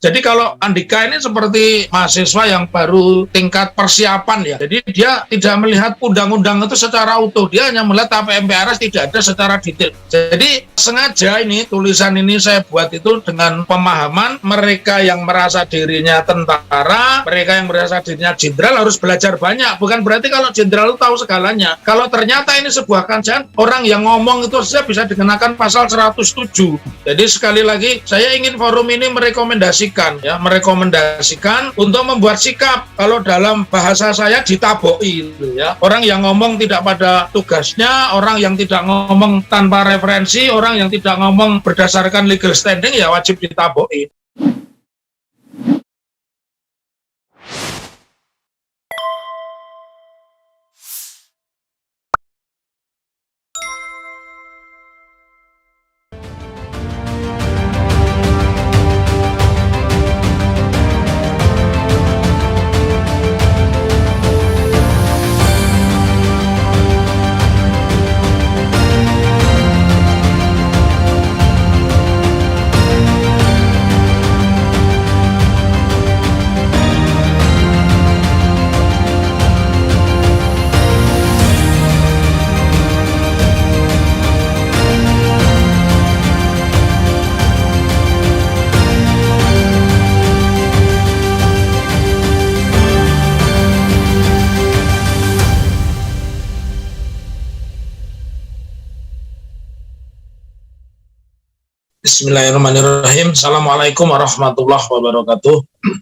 Jadi kalau Andika ini seperti mahasiswa yang baru tingkat persiapan ya. Jadi dia tidak melihat undang-undang itu secara utuh. Dia hanya melihat tap MPRS tidak ada secara detail. Jadi sengaja ini tulisan ini saya buat itu dengan pemahaman mereka yang merasa dirinya tentara, mereka yang merasa dirinya jenderal harus belajar banyak. Bukan berarti kalau jenderal itu tahu segalanya. Kalau ternyata ini sebuah kajian, orang yang ngomong itu saja bisa dikenakan pasal 107. Jadi sekali lagi saya ingin forum ini merekomendasikan untuk membuat sikap, kalau dalam bahasa saya ditaboi gitu ya. Orang yang ngomong tidak pada tugasnya, orang yang tidak ngomong tanpa referensi, orang yang tidak ngomong berdasarkan legal standing ya wajib ditaboi. Bismillahirrahmanirrahim. Assalamualaikum warahmatullahi wabarakatuh.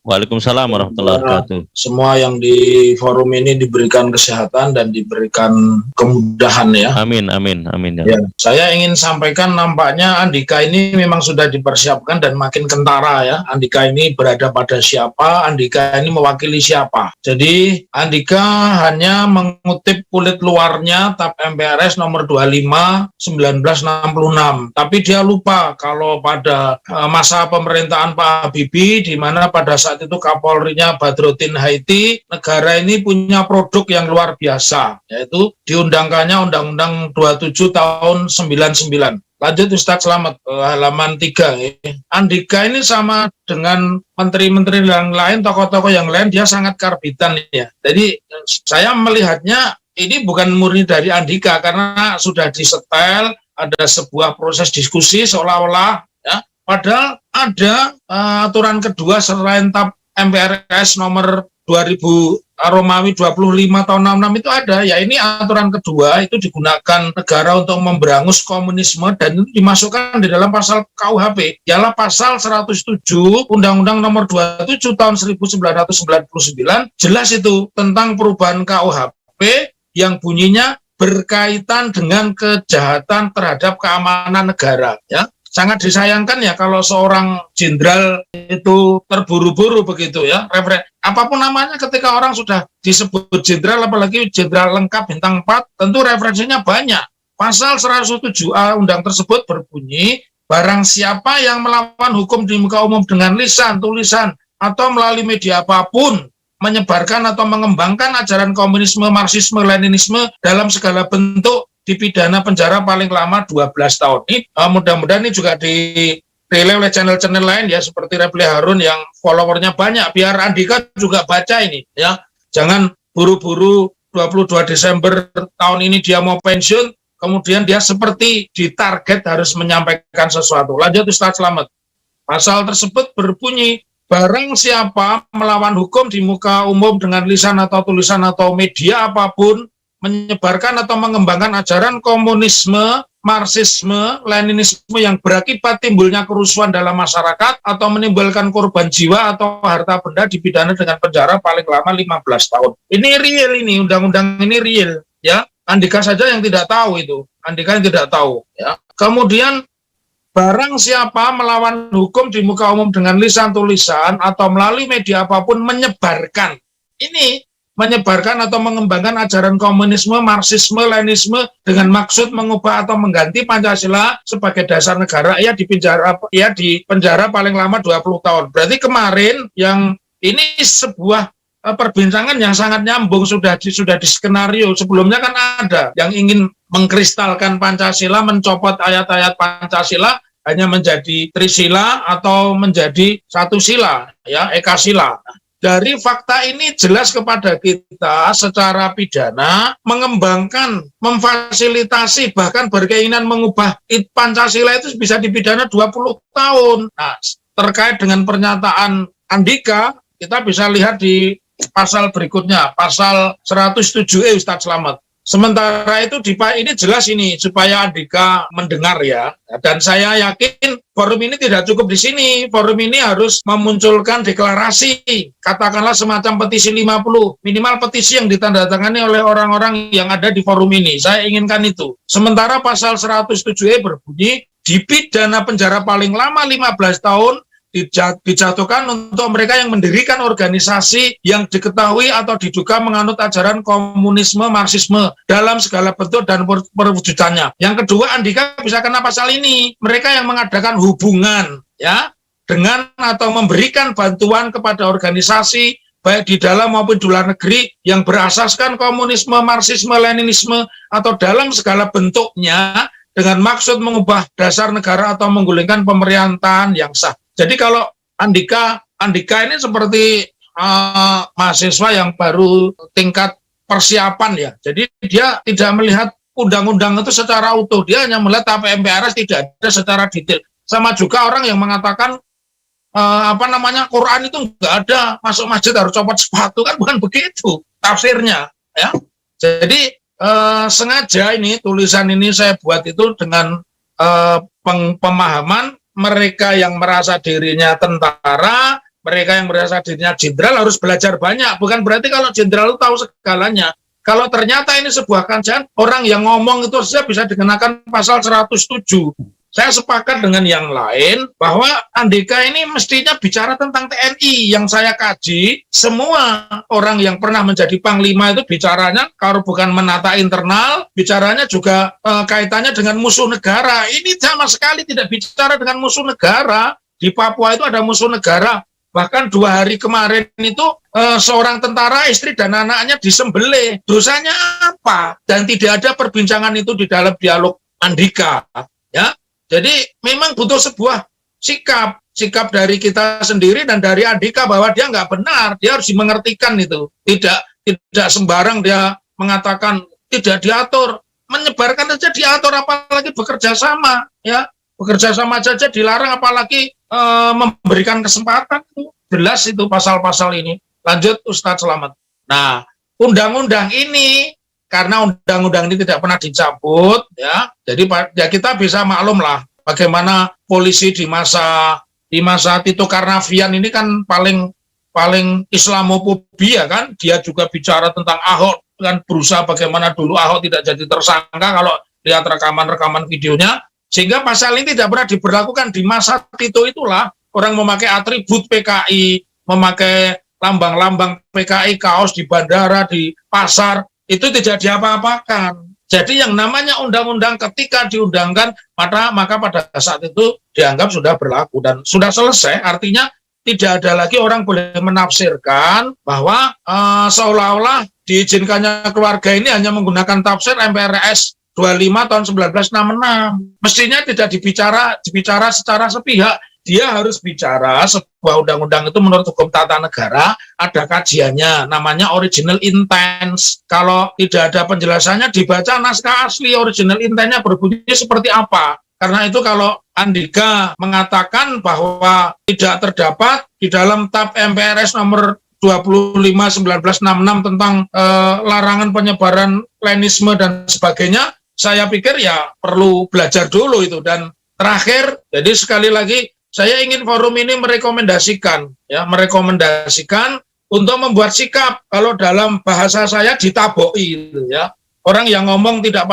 Waalaikumsalam warahmatullahi wabarakatuh. Semua yang di forum ini diberikan kesehatan dan diberikan kemudahan ya. Amin, amin, amin. Ya, saya ingin sampaikan nampaknya Andika ini memang sudah dipersiapkan dan makin kentara ya. Andika ini berada pada siapa, Andika ini mewakili siapa. Jadi Andika hanya mengutip kulit luarnya TAP MPRS nomor 25 1966. Tapi dia lupa kalau pada masa pemerintahan Pak Habibie, di mana pada saat itu Kapolrinya Badrodin Haiti, negara ini punya produk yang luar biasa, yaitu diundangkannya Undang-Undang 27 tahun 99. Lanjut Ustadz, selamat halaman 3. Andika ini sama dengan menteri-menteri yang lain, tokoh-tokoh yang lain, dia sangat karbitan ya. Jadi saya melihatnya ini bukan murni dari Andika, karena sudah disetel, ada sebuah proses diskusi seolah-olah ya, padahal ada aturan kedua selain TAP MPRS nomor 2000 Romawi 25 tahun 66 itu ada ya. Ini aturan kedua itu digunakan negara untuk memberangus komunisme dan itu dimasukkan di dalam pasal KUHP, ialah pasal 107 Undang-Undang nomor 27 tahun 1999. Jelas itu tentang perubahan KUHP yang bunyinya berkaitan dengan kejahatan terhadap keamanan negara ya. Sangat disayangkan ya kalau seorang jenderal itu terburu-buru begitu ya. Apapun namanya, ketika orang sudah disebut jenderal, apalagi jenderal lengkap bintang 4, tentu referensinya banyak. Pasal 107A undang tersebut berbunyi, barang siapa yang melawan hukum di muka umum dengan lisan, tulisan, atau melalui media apapun, menyebarkan atau mengembangkan ajaran komunisme, marxisme, leninisme dalam segala bentuk, dipidana penjara paling lama 12 tahun. Ini mudah-mudahan ini juga direlay oleh channel-channel lain ya, seperti Repli Harun yang followernya banyak, biar Andika juga baca ini ya. Jangan buru-buru 22 Desember tahun ini dia mau pensiun, kemudian dia seperti ditarget harus menyampaikan sesuatu. Lanjut Ustaz Slamet. Pasal tersebut berbunyi, barang siapa melawan hukum di muka umum dengan lisan atau tulisan atau media apapun, menyebarkan atau mengembangkan ajaran komunisme, marxisme, leninisme yang berakibat timbulnya kerusuhan dalam masyarakat atau menimbulkan korban jiwa atau harta benda, dipidana dengan penjara paling lama 15 tahun. Ini real, ini undang-undang ini real ya. Andika saja yang tidak tahu itu. Andika yang tidak tahu ya. Kemudian barang siapa melawan hukum di muka umum dengan lisan, tulisan, atau melalui media apapun menyebarkan. Ini menyebarkan atau mengembangkan ajaran komunisme, marxisme, leninisme dengan maksud mengubah atau mengganti Pancasila sebagai dasar negara, ia dipenjara paling lama 20 tahun. Berarti kemarin yang ini sebuah perbincangan yang sangat nyambung, sudah di skenario. Sebelumnya kan ada yang ingin mengkristalkan Pancasila, mencopot ayat-ayat Pancasila, hanya menjadi trisila atau menjadi satu sila, ya, ekasila. Dari fakta ini jelas kepada kita secara pidana mengembangkan, memfasilitasi, bahkan berkeinginan mengubah Pancasila itu bisa dipidana 20 tahun. Nah, terkait dengan pernyataan Andika, kita bisa lihat di pasal berikutnya, pasal 107E Ustadz Slamet. Sementara itu ini jelas ini supaya Andika mendengar ya. Dan saya yakin forum ini tidak cukup di sini. Forum ini harus memunculkan deklarasi, katakanlah semacam petisi 50, minimal petisi yang ditandatangani oleh orang-orang yang ada di forum ini. Saya inginkan itu. Sementara pasal 107E berbunyi dipidana penjara paling lama 15 tahun dijatuhkan untuk mereka yang mendirikan organisasi yang diketahui atau diduga menganut ajaran komunisme, marxisme dalam segala bentuk dan perwujudannya. Yang kedua, Andika bisa kena pasal ini. Mereka yang mengadakan hubungan ya dengan atau memberikan bantuan kepada organisasi baik di dalam maupun di luar negeri yang berasaskan komunisme, marxisme, leninisme atau dalam segala bentuknya dengan maksud mengubah dasar negara atau menggulingkan pemerintahan yang sah. Jadi kalau Andika ini seperti mahasiswa yang baru tingkat persiapan ya. Jadi dia tidak melihat undang-undang itu secara utuh. Dia hanya melihat TAP MPRS tidak ada secara detail. Sama juga orang yang mengatakan Quran itu nggak ada, masuk masjid harus copot sepatu, kan bukan begitu tafsirnya ya. Jadi sengaja ini tulisan ini saya buat itu dengan pemahaman mereka yang merasa dirinya tentara, mereka yang merasa dirinya jenderal harus belajar banyak. Bukan berarti kalau jenderal itu tahu segalanya. Kalau ternyata ini sebuah kajian, orang yang ngomong itu saja bisa dikenakan pasal 107. Saya sepakat dengan yang lain bahwa Andika ini mestinya bicara tentang TNI. Yang saya kaji, semua orang yang pernah menjadi panglima itu bicaranya kalau bukan menata internal, bicaranya juga kaitannya dengan musuh negara. Ini sama sekali tidak bicara dengan musuh negara. Di Papua itu ada musuh negara. Bahkan 2 hari kemarin itu seorang tentara, istri dan anaknya disembelih. Dosanya apa? Dan tidak ada perbincangan itu di dalam dialog Andika. Ya. Jadi memang butuh sebuah sikap dari kita sendiri dan dari Andika bahwa dia nggak benar, dia harus dimengertikan itu. Tidak sembarang dia mengatakan tidak diatur, menyebarkan saja diatur, apalagi bekerja sama, ya bekerja sama saja dilarang, apalagi memberikan kesempatan. Jelas itu pasal-pasal ini. Lanjut Ustadz Slamet. Nah, undang-undang ini karena undang-undang ini tidak pernah dicabut, ya. Jadi ya kita bisa maklum lah bagaimana polisi di masa Tito Karnavian ini kan paling Islamofobia kan. Dia juga bicara tentang Ahok kan, berusaha bagaimana dulu Ahok tidak jadi tersangka kalau lihat rekaman videonya. Sehingga pasal ini tidak pernah diberlakukan di masa Tito itulah. Orang memakai atribut PKI, memakai lambang-lambang PKI, kaos di bandara, di pasar, itu tidak diapa-apakan. Jadi yang namanya undang-undang ketika diundangkan, maka pada saat itu dianggap sudah berlaku dan sudah selesai. Artinya tidak ada lagi orang boleh menafsirkan bahwa seolah-olah diizinkannya keluarga ini hanya menggunakan tafsir MPRS 25 tahun 1966. Mestinya tidak dibicara secara sepihak. Dia harus bicara sebuah undang-undang itu menurut hukum tata negara ada kajiannya, namanya original intent. Kalau tidak ada penjelasannya, dibaca naskah asli original intentnya berbunyi seperti apa. Karena itu kalau Andika mengatakan bahwa tidak terdapat di dalam TAP MPRS nomor 25/1966 tentang larangan penyebaran Leninisme dan sebagainya, saya pikir ya perlu belajar dulu itu. Dan terakhir, jadi sekali lagi saya ingin forum ini merekomendasikan untuk membuat sikap, kalau dalam bahasa saya ditaboi gitu ya. Orang yang ngomong tidak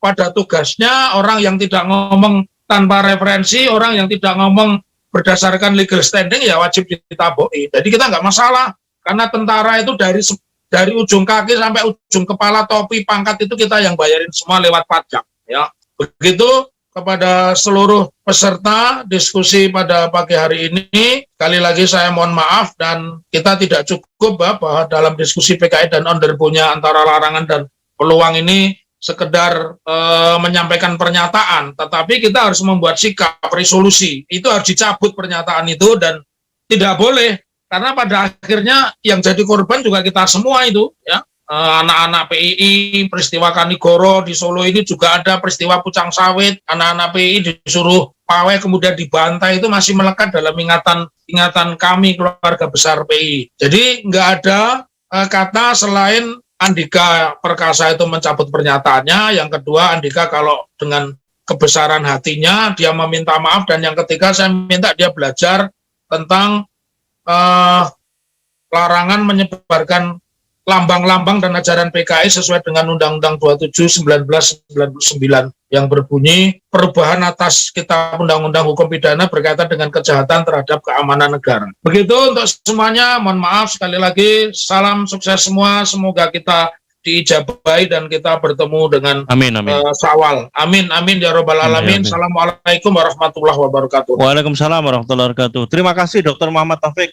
pada tugasnya, orang yang tidak ngomong tanpa referensi, orang yang tidak ngomong berdasarkan legal standing ya wajib ditaboi. Jadi kita nggak masalah, karena tentara itu dari ujung kaki sampai ujung kepala, topi, pangkat itu kita yang bayarin semua lewat pajak ya. Begitu kepada seluruh peserta diskusi pada pagi hari ini. Sekali lagi saya mohon maaf, dan kita tidak cukup bahwa dalam diskusi PKI dan Onderbonya antara larangan dan peluang ini sekedar menyampaikan pernyataan, tetapi kita harus membuat sikap, resolusi. Itu harus dicabut pernyataan itu dan tidak boleh, karena pada akhirnya yang jadi korban juga kita semua itu, ya. Anak-anak PII, peristiwa Kanigoro di Solo ini juga ada peristiwa Pucang Sawit, anak-anak PII disuruh pawai kemudian dibantai, itu masih melekat dalam ingatan kami keluarga besar PII. Jadi nggak ada kata selain Andika Perkasa itu mencabut pernyataannya, yang kedua Andika kalau dengan kebesaran hatinya dia meminta maaf, dan yang ketiga saya minta dia belajar tentang larangan menyebarkan lambang-lambang dan ajaran PKI sesuai dengan Undang-Undang 27 1999 yang berbunyi perubahan atas Kitab Undang-Undang Hukum Pidana berkaitan dengan kejahatan terhadap keamanan negara. Begitu untuk semuanya, mohon maaf sekali lagi, salam sukses semua, semoga kita diijabahi dan kita bertemu dengan Syawal. Amin, amin ya robbal alamin. Assalamualaikum warahmatullahi wabarakatuh. Waalaikumsalam warahmatullahi wabarakatuh. Terima kasih Dr. Muhammad Taufik.